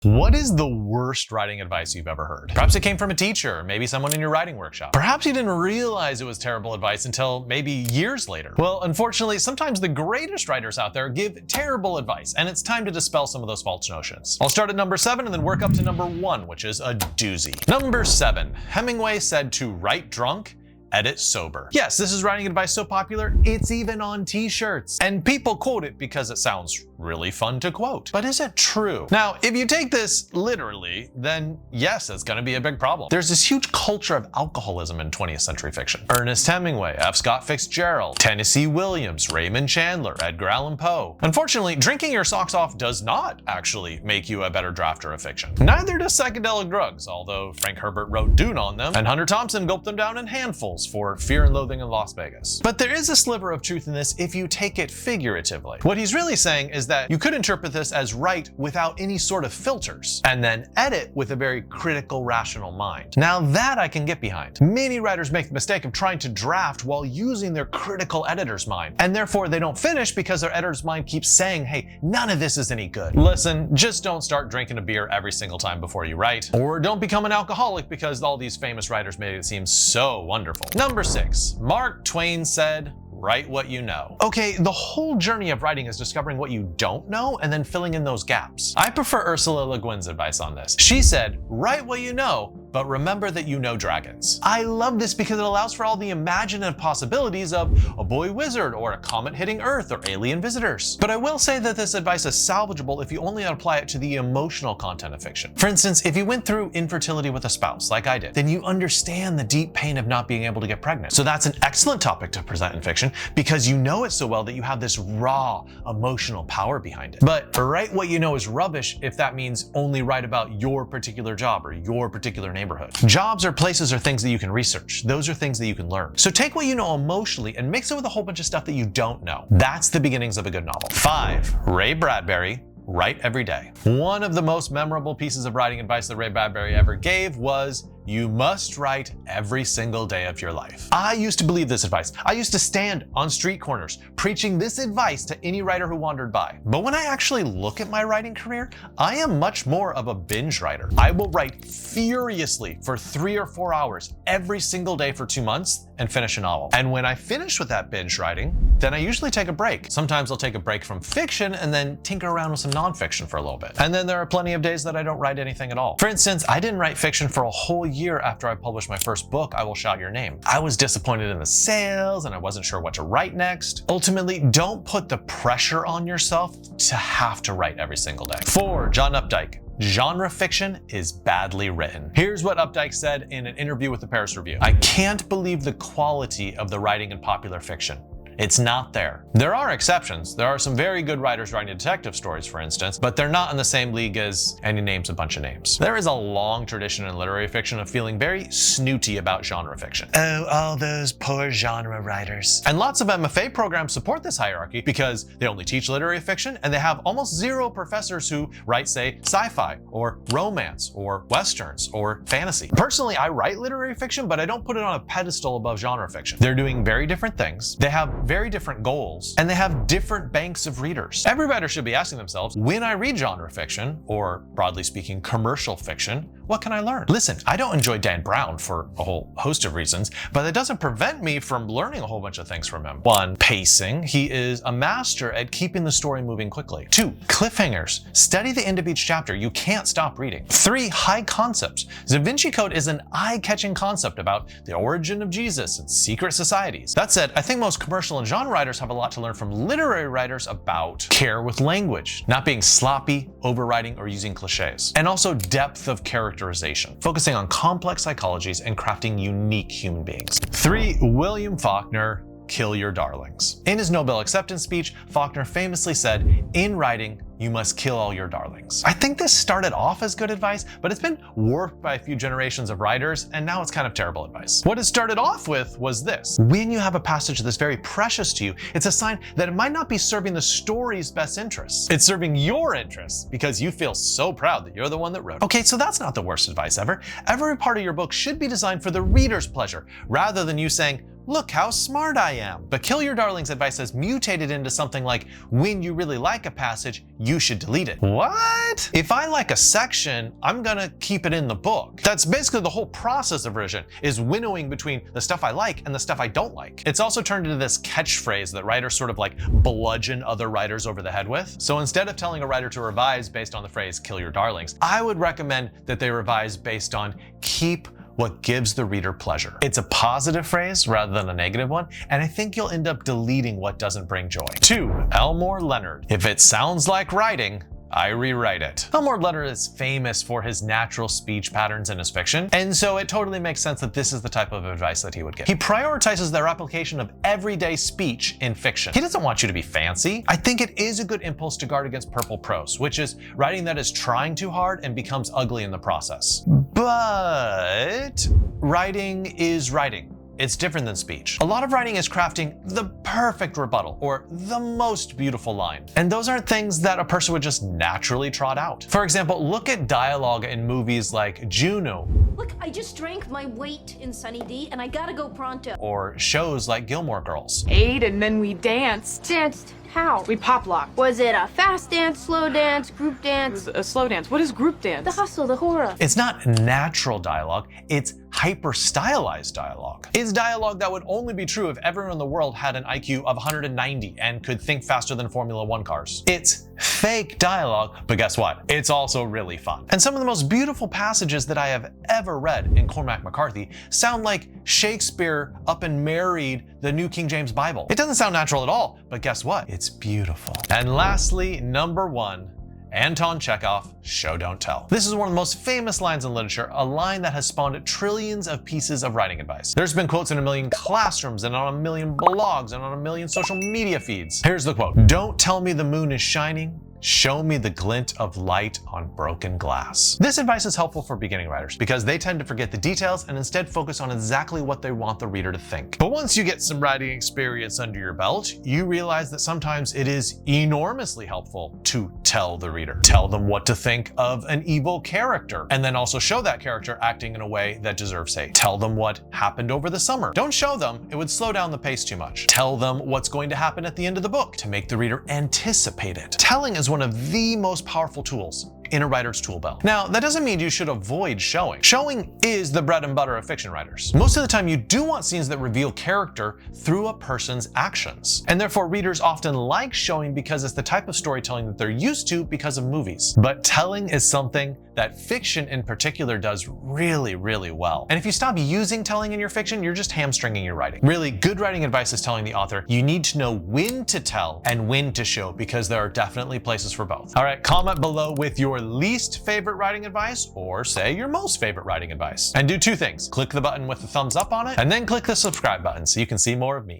What is the worst writing advice you've ever heard? Perhaps it came from a teacher, or maybe someone in your writing workshop. Perhaps you didn't realize it was terrible advice until maybe years later. Well, unfortunately, sometimes the greatest writers out there give terrible advice, and it's time to dispel some of those false notions. I'll start at number 7 and then work up to number 1, which is a doozy. Number 7, Hemingway said to write drunk, edit sober. Yes, this is writing advice so popular, it's even on t-shirts. And people quote it because it sounds really fun to quote. But is it true? Now, if you take this literally, then yes, it's gonna be a big problem. There's this huge culture of alcoholism in 20th century fiction. Ernest Hemingway, F. Scott Fitzgerald, Tennessee Williams, Raymond Chandler, Edgar Allan Poe. Unfortunately, drinking your socks off does not actually make you a better drafter of fiction. Neither does psychedelic drugs, although Frank Herbert wrote Dune on them, and Hunter Thompson gulped them down in handfuls for Fear and Loathing in Las Vegas. But there is a sliver of truth in this if you take it figuratively. What he's really saying is that you could interpret this as write without any sort of filters, and then edit with a very critical, rational mind. Now that I can get behind. Many writers make the mistake of trying to draft while using their critical editor's mind, and therefore they don't finish because their editor's mind keeps saying, hey, none of this is any good. Listen, just don't start drinking a beer every single time before you write, or don't become an alcoholic because all these famous writers made it seem so wonderful. Number 6, Mark Twain said, write what you know. Okay, the whole journey of writing is discovering what you don't know and then filling in those gaps. I prefer Ursula Le Guin's advice on this. She said, write what you know, but remember that you know dragons. I love this because it allows for all the imaginative possibilities of a boy wizard or a comet hitting Earth or alien visitors. But I will say that this advice is salvageable if you only apply it to the emotional content of fiction. For instance, if you went through infertility with a spouse, like I did, then you understand the deep pain of not being able to get pregnant. So that's an excellent topic to present in fiction because you know it so well that you have this raw emotional power behind it. But write what you know is rubbish if that means only write about your particular job or your particular neighborhood. Jobs or places are things that you can research. Those are things that you can learn. So take what you know emotionally and mix it with a whole bunch of stuff that you don't know. That's the beginnings of a good novel. 5, Ray Bradbury, write every day. One of the most memorable pieces of writing advice that Ray Bradbury ever gave was, you must write every single day of your life. I used to believe this advice. I used to stand on street corners preaching this advice to any writer who wandered by. But when I actually look at my writing career, I am much more of a binge writer. I will write furiously for 3 or 4 hours every single day for 2 months and finish a novel. And when I finish with that binge writing, then I usually take a break. Sometimes I'll take a break from fiction and then tinker around with some nonfiction for a little bit. And then there are plenty of days that I don't write anything at all. For instance, I didn't write fiction for a whole year after I published my first book, I Will Shout Your Name. I was disappointed in the sales and I wasn't sure what to write next. Ultimately, don't put the pressure on yourself to have to write every single day. 4, John Updike. Genre fiction is badly written. Here's what Updike said in an interview with the Paris Review. I can't believe the quality of the writing in popular fiction. It's not there. There are exceptions. There are some very good writers writing detective stories, for instance, but they're not in the same league as, and he names a bunch of names. There is a long tradition in literary fiction of feeling very snooty about genre fiction. Oh, all those poor genre writers. And lots of MFA programs support this hierarchy because they only teach literary fiction and they have almost 0 professors who write, say, sci-fi or romance or westerns or fantasy. Personally, I write literary fiction, but I don't put it on a pedestal above genre fiction. They're doing very different things. They have very different goals, and they have different banks of readers. Every writer should be asking themselves, when I read genre fiction, or broadly speaking, commercial fiction, what can I learn? Listen, I don't enjoy Dan Brown for a whole host of reasons, but that doesn't prevent me from learning a whole bunch of things from him. 1, pacing. He is a master at keeping the story moving quickly. 2, cliffhangers. Study the end of each chapter. You can't stop reading. 3, high concepts. Da Vinci Code is an eye-catching concept about the origin of Jesus and secret societies. That said, I think most commercial and genre writers have a lot to learn from literary writers about care with language, not being sloppy, overwriting, or using cliches, and also depth of characterization, focusing on complex psychologies and crafting unique human beings. 3, William Faulkner, kill your darlings. In his Nobel acceptance speech, Faulkner famously said, in writing, you must kill all your darlings. I think this started off as good advice, but it's been warped by a few generations of writers, and now it's kind of terrible advice. What it started off with was this. When you have a passage that's very precious to you, it's a sign that it might not be serving the story's best interests. It's serving your interests because you feel so proud that you're the one that wrote it. Okay, so that's not the worst advice ever. Every part of your book should be designed for the reader's pleasure, rather than you saying, look how smart I am. But Kill Your Darlings advice has mutated into something like, when you really like a passage, you should delete it. What? If I like a section, I'm gonna keep it in the book. That's basically the whole process of revision, is winnowing between the stuff I like and the stuff I don't like. It's also turned into this catchphrase that writers sort of like bludgeon other writers over the head with. So instead of telling a writer to revise based on the phrase kill your darlings, I would recommend that they revise based on keep what gives the reader pleasure. It's a positive phrase rather than a negative one, and I think you'll end up deleting what doesn't bring joy. 2. Elmore Leonard. If it sounds like writing, I rewrite it. Elmore Leonard is famous for his natural speech patterns in his fiction, and so it totally makes sense that this is the type of advice that he would give. He prioritizes the replication of everyday speech in fiction. He doesn't want you to be fancy. I think it is a good impulse to guard against purple prose, which is writing that is trying too hard and becomes ugly in the process. But writing is writing. It's different than speech. A lot of writing is crafting the perfect rebuttal or the most beautiful line. And those aren't things that a person would just naturally trot out. For example, look at dialogue in movies like Juno. Look, I just drank my weight in Sunny D and I gotta go pronto. Or shows like Gilmore Girls. 8 and then we danced. Danced how? We pop locked. Was it a fast dance, slow dance, group It dance? was a slow dance. What is group dance? The hustle, the horror. It's not natural dialogue, it's hyper-stylized dialogue. It's dialogue that would only be true if everyone in the world had an IQ of 190 and could think faster than Formula 1 cars. It's fake dialogue, but guess what? It's also really fun. And some of the most beautiful passages that I have ever read in Cormac McCarthy sound like Shakespeare up and married the New King James Bible. It doesn't sound natural at all, but guess what? It's beautiful. And lastly, number 1, Anton Chekhov, Show Don't Tell. This is one of the most famous lines in literature, a line that has spawned trillions of pieces of writing advice. There's been quotes in a million classrooms and on a million blogs and on a million social media feeds. Here's the quote. Don't tell me the moon is shining. Show me the glint of light on broken glass. This advice is helpful for beginning writers because they tend to forget the details and instead focus on exactly what they want the reader to think. But once you get some writing experience under your belt, you realize that sometimes it is enormously helpful to tell the reader. Tell them what to think of an evil character, and then also show that character acting in a way that deserves hate. Tell them what happened over the summer. Don't show them, it would slow down the pace too much. Tell them what's going to happen at the end of the book to make the reader anticipate it. Telling is one of the most powerful tools in a writer's tool belt. Now, that doesn't mean you should avoid showing. Showing is the bread and butter of fiction writers. Most of the time, you do want scenes that reveal character through a person's actions. And therefore, readers often like showing because it's the type of storytelling that they're used to because of movies. But telling is something that fiction in particular does really, really well. And if you stop using telling in your fiction, you're just hamstringing your writing. Really, good writing advice is telling the author, you need to know when to tell and when to show because there are definitely places for both. All right, comment below with your least favorite writing advice or say your most favorite writing advice. And do 2 things. Click the button with the thumbs up on it and then click the subscribe button so you can see more of me.